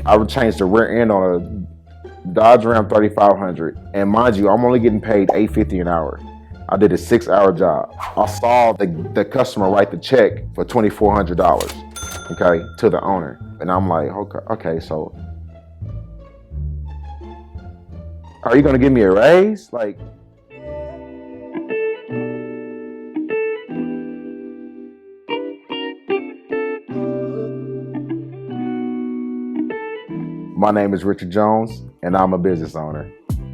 I would change the rear end on a Dodge Ram 3500, and mind you, I'm only getting paid $8.50 an hour. I did a 6-hour job. I saw the customer write the check for $2,400, okay, to the owner. And I'm like, okay, so are you gonna give me a raise? Like, my name is Richard Jones, and I'm a business owner.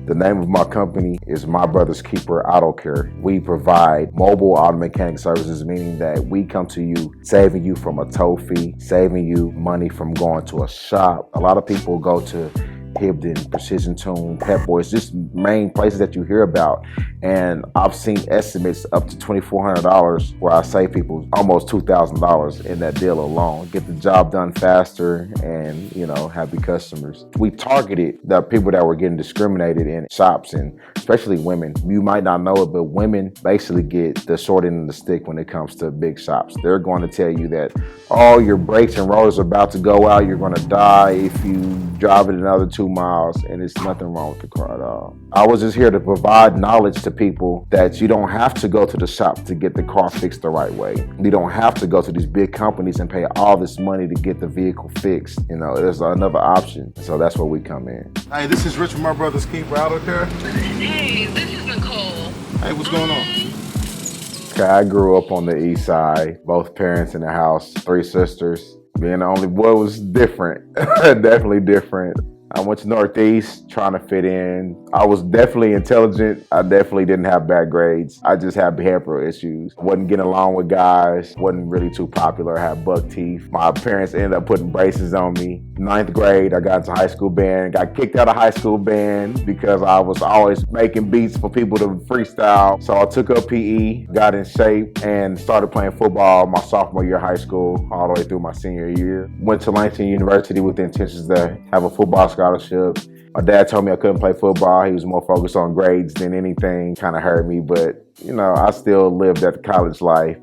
The name of my company is My Brother's Keeper Auto Care. We provide mobile auto mechanic services, meaning that we come to you saving you from a tow fee, saving you money from going to a shop. A lot of people go to Hibden, Precision Tune, Pep Boys, just main places that you hear about. And I've seen estimates up to $2,400 where I save people almost $2,000 in that deal alone. Get the job done faster and, happy customers. We targeted the people that were getting discriminated in shops, and especially women. You might not know it, but women basically get the short end of the stick when it comes to big shops. They're going to tell you that, oh, your brakes and rotors are about to go out. You're going to die if you drive it another 2 miles, and it's nothing wrong with the car at all. I was just here to provide knowledge to people that you don't have to go to the shop to get the car fixed the right way. You don't have to go to these big companies and pay all this money to get the vehicle fixed. There's another option. So that's where we come in. Hey, this is Rich from My Brother's Keeper Auto Care. Hey, this is Nicole. Hey, what's going on? Okay, I grew up on the east side, both parents in the house, 3 sisters. Being the only boy was different, definitely different. I went to Northeast trying to fit in. I was definitely intelligent. I definitely didn't have bad grades. I just had behavioral issues. Wasn't getting along with guys. Wasn't really too popular. I had buck teeth. My parents ended up putting braces on me. 9th grade, I got into high school band. Got kicked out of high school band because I was always making beats for people to freestyle. So I took up PE, got in shape, and started playing football my sophomore year of high school all the way through my senior year. Went to Langston University with the intentions to have a football scholarship. My dad told me I couldn't play football. He was more focused on grades than anything. Kind of hurt me, but I still lived that college life.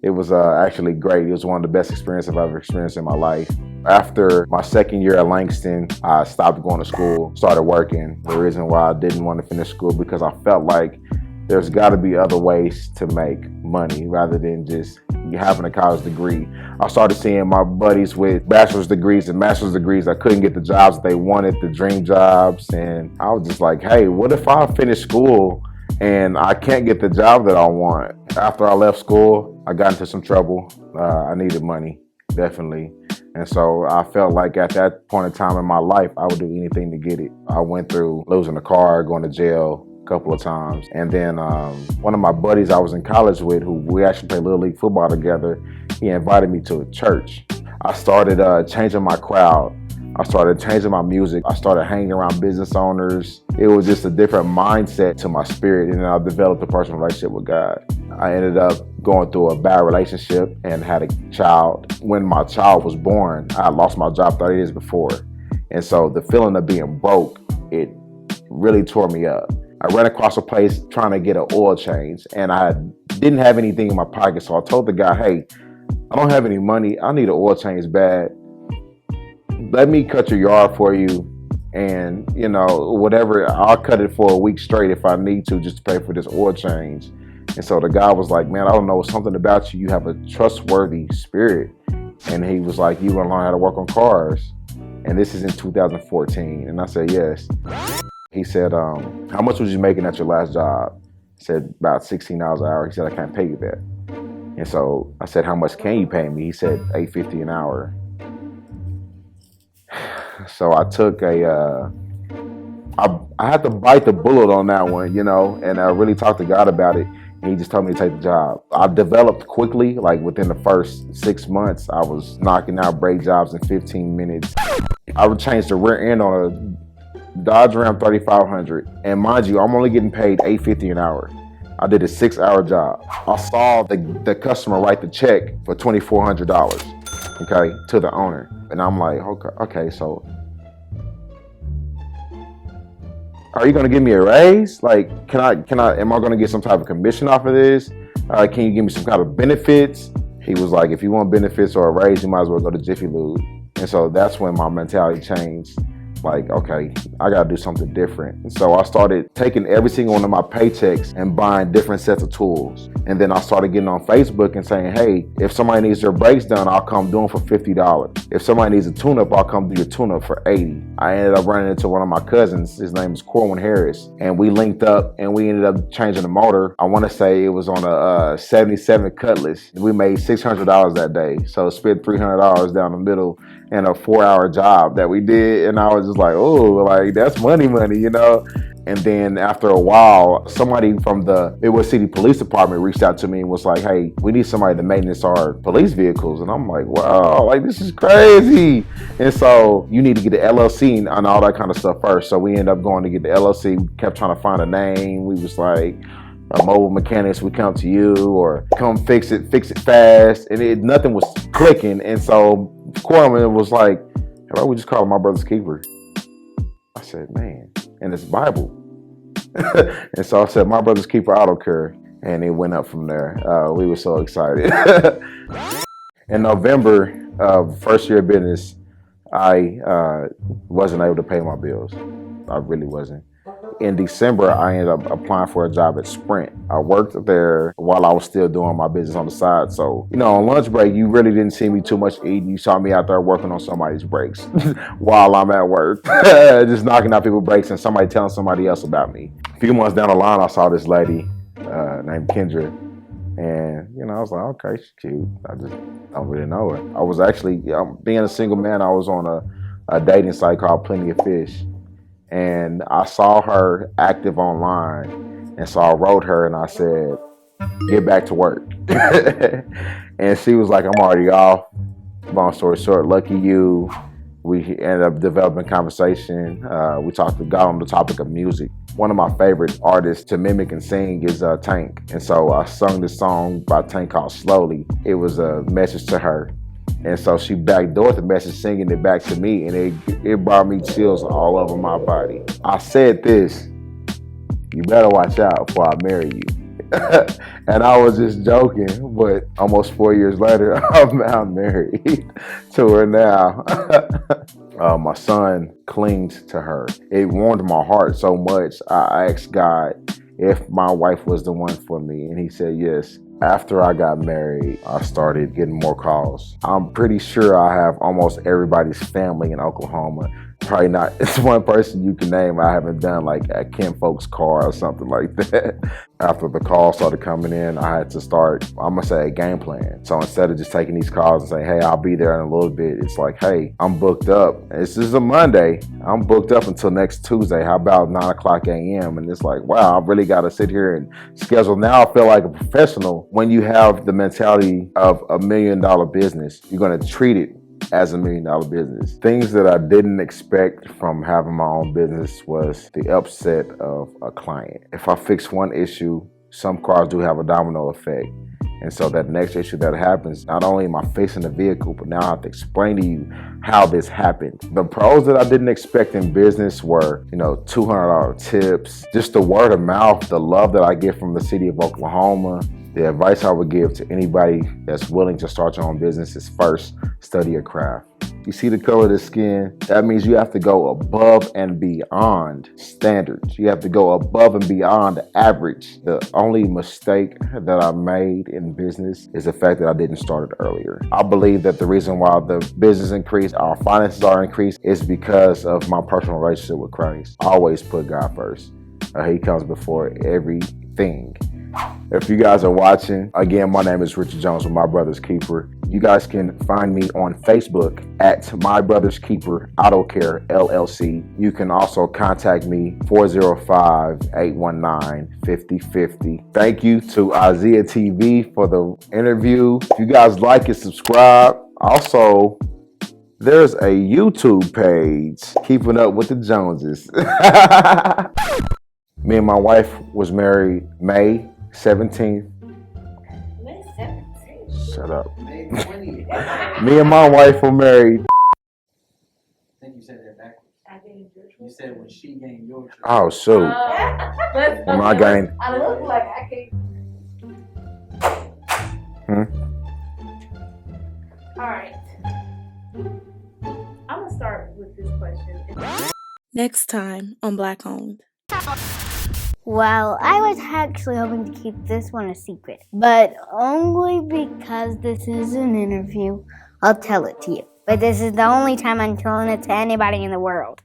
It was actually great. It was one of the best experiences I've ever experienced in my life. After my second year at Langston, I stopped going to school, started working. The reason why I didn't want to finish school because I felt like there's got to be other ways to make money rather than just having a college degree. I started seeing my buddies with bachelor's degrees and master's degrees. I couldn't get the jobs that they wanted, the dream jobs. And I was just like, hey, what if I finish school and I can't get the job that I want? After I left school, I got into some trouble. I needed money, definitely. And so I felt like at that point in time in my life, I would do anything to get it. I went through losing a car, going to jail a couple of times. And then one of my buddies I was in college with, who we actually played Little League football together, he invited me to a church. I started changing my crowd. I started changing my music. I started hanging around business owners. It was just a different mindset to my spirit, and I developed a personal relationship with God. I ended up going through a bad relationship and had a child. When my child was born, I lost my job 30 days before. And so the feeling of being broke, it really tore me up. I ran across a place trying to get an oil change, and I didn't have anything in my pocket. So I told the guy, hey, I don't have any money. I need an oil change bad. Let me cut your yard for you, and whatever, I'll cut it for a week straight if I need to, just to pay for this oil change. And so the guy was like, man, I don't know, something about you. You have a trustworthy spirit. And he was like, you want to learn how to work on cars? And this is in 2014. And I said, yes. He said, how much was you making at your last job? I said, about $16 an hour. He said, I can't pay you that. And so I said, how much can you pay me? He said, $8.50 an hour. So I took I had to bite the bullet on that one, and I really talked to God about it. And he just told me to take the job. I developed quickly, like within the first 6 months, I was knocking out brake jobs in 15 minutes. I would change the rear end on a Dodge Ram 3500. And mind you, I'm only getting paid $8.50 an hour. I did a 6-hour job. I saw the customer write the check for $2,400, okay, to the owner. And I'm like, okay, so are you gonna give me a raise? Like, am I gonna get some type of commission off of this? Can you give me some kind of benefits? He was like, if you want benefits or a raise, you might as well go to Jiffy Lube. And so that's when my mentality changed. Like, okay, I gotta do something different. And so I started taking every single one of my paychecks and buying different sets of tools. And then I started getting on Facebook and saying, hey, if somebody needs their brakes done, I'll come do them for $50. If somebody needs a tune-up, I'll come do your tune-up for $80. I ended up running into one of my cousins. His name is Corwin Harris. And we linked up and we ended up changing the motor. I wanna say it was on a 77 Cutlass. We made $600 that day. So spent $300 down the middle in a 4-hour job that we did. And I was just like, oh, like that's money, you know? And then after a while, somebody from the Midwest City Police Department reached out to me and was like, hey, we need somebody to maintenance our police vehicles. And I'm like, wow, like this is crazy. And so you need to get the LLC and all that kind of stuff first. So we ended up going to get the LLC. We kept trying to find a name. We was like, mobile mechanics would come to you or come fix it fast. And nothing was clicking. And so Corman was like, how about we just call him My Brother's Keeper? I said, man, and it's Bible. And so I said, My Brother's Keeper Auto Care. And it went up from there. We were so excited. In November of first year of business, I wasn't able to pay my bills. I really wasn't. In December, I ended up applying for a job at Sprint. I worked there while I was still doing my business on the side. So, you know, on lunch break, you really didn't see me too much eating. You saw me out there working on somebody's brakes while I'm at work, just knocking out people's brakes and somebody telling somebody else about me. A few months down the line, I saw this lady named Kendra. And, you know, I was like, okay, she's cute. I just don't really know her. I was actually, being a single man, I was on a dating site called Plenty of Fish. And I saw her active online. And so I wrote her and I said, get back to work. And she was like, I'm already off. Long story short, lucky you. We ended up developing conversation. We got on the topic of music. One of my favorite artists to mimic and sing is Tank. And so I sung this song by Tank called Slowly. It was a message to her. And so she backdoored the message, singing it back to me, and it brought me chills all over my body. I said this, you better watch out before I marry you. And I was just joking, but almost 4 years later, I'm married to her now. My son clings to her. It warmed my heart so much. I asked God if my wife was the one for me, and he said yes. After I got married, I started getting more calls. I'm pretty sure I have almost everybody's family in Oklahoma. Probably not, it's one person you can name I haven't done like a Ken Folks car or something like that. After the calls started coming in, I had to start, I'm gonna say, a game plan. So instead of just taking these calls and saying, hey, I'll be there in a little bit, it's like, hey, I'm booked up. This is a Monday. I'm booked up until next Tuesday. How about 9 o'clock a.m.? And it's like, wow, I really gotta sit here and schedule. Now I feel like a professional. When you have the mentality of $1 million business, you're gonna treat it as $1 million business. Things that I didn't expect from having my own business was the upset of a client. If I fix one issue, some cars do have a domino effect. And so that next issue that happens, not only am I fixing the vehicle, but now I have to explain to you how this happened. The pros that I didn't expect in business were, $200 tips, just the word of mouth, the love that I get from the city of Oklahoma. The advice I would give to anybody that's willing to start your own business is first, study your craft. You see the color of the skin? That means you have to go above and beyond standards. You have to go above and beyond the average. The only mistake that I made in business is the fact that I didn't start it earlier. I believe that the reason why the business increased, our finances are increased, is because of my personal relationship with Christ. I always put God first. He comes before everything. If you guys are watching, again, my name is Richard Jones with My Brother's Keeper. You guys can find me on Facebook at My Brother's Keeper Auto Care LLC. You can also contact me 405-819-5050. Thank you to Isaiah TV for the interview. If you guys like it, subscribe. Also, there's a YouTube page, Keeping Up with the Jonses. Me and my wife was married May 17th. May 17th. Shut up. May 20th. Me and my wife were married. I think you said that backwards. I gained your You said when she gained your trust. Oh, shoot. When I gained. I look like I can't. Hmm? All right. Next time on Black Owned. Well, I was actually hoping to keep this one a secret, but only because this is an interview, I'll tell it to you. But this is the only time I'm telling it to anybody in the world.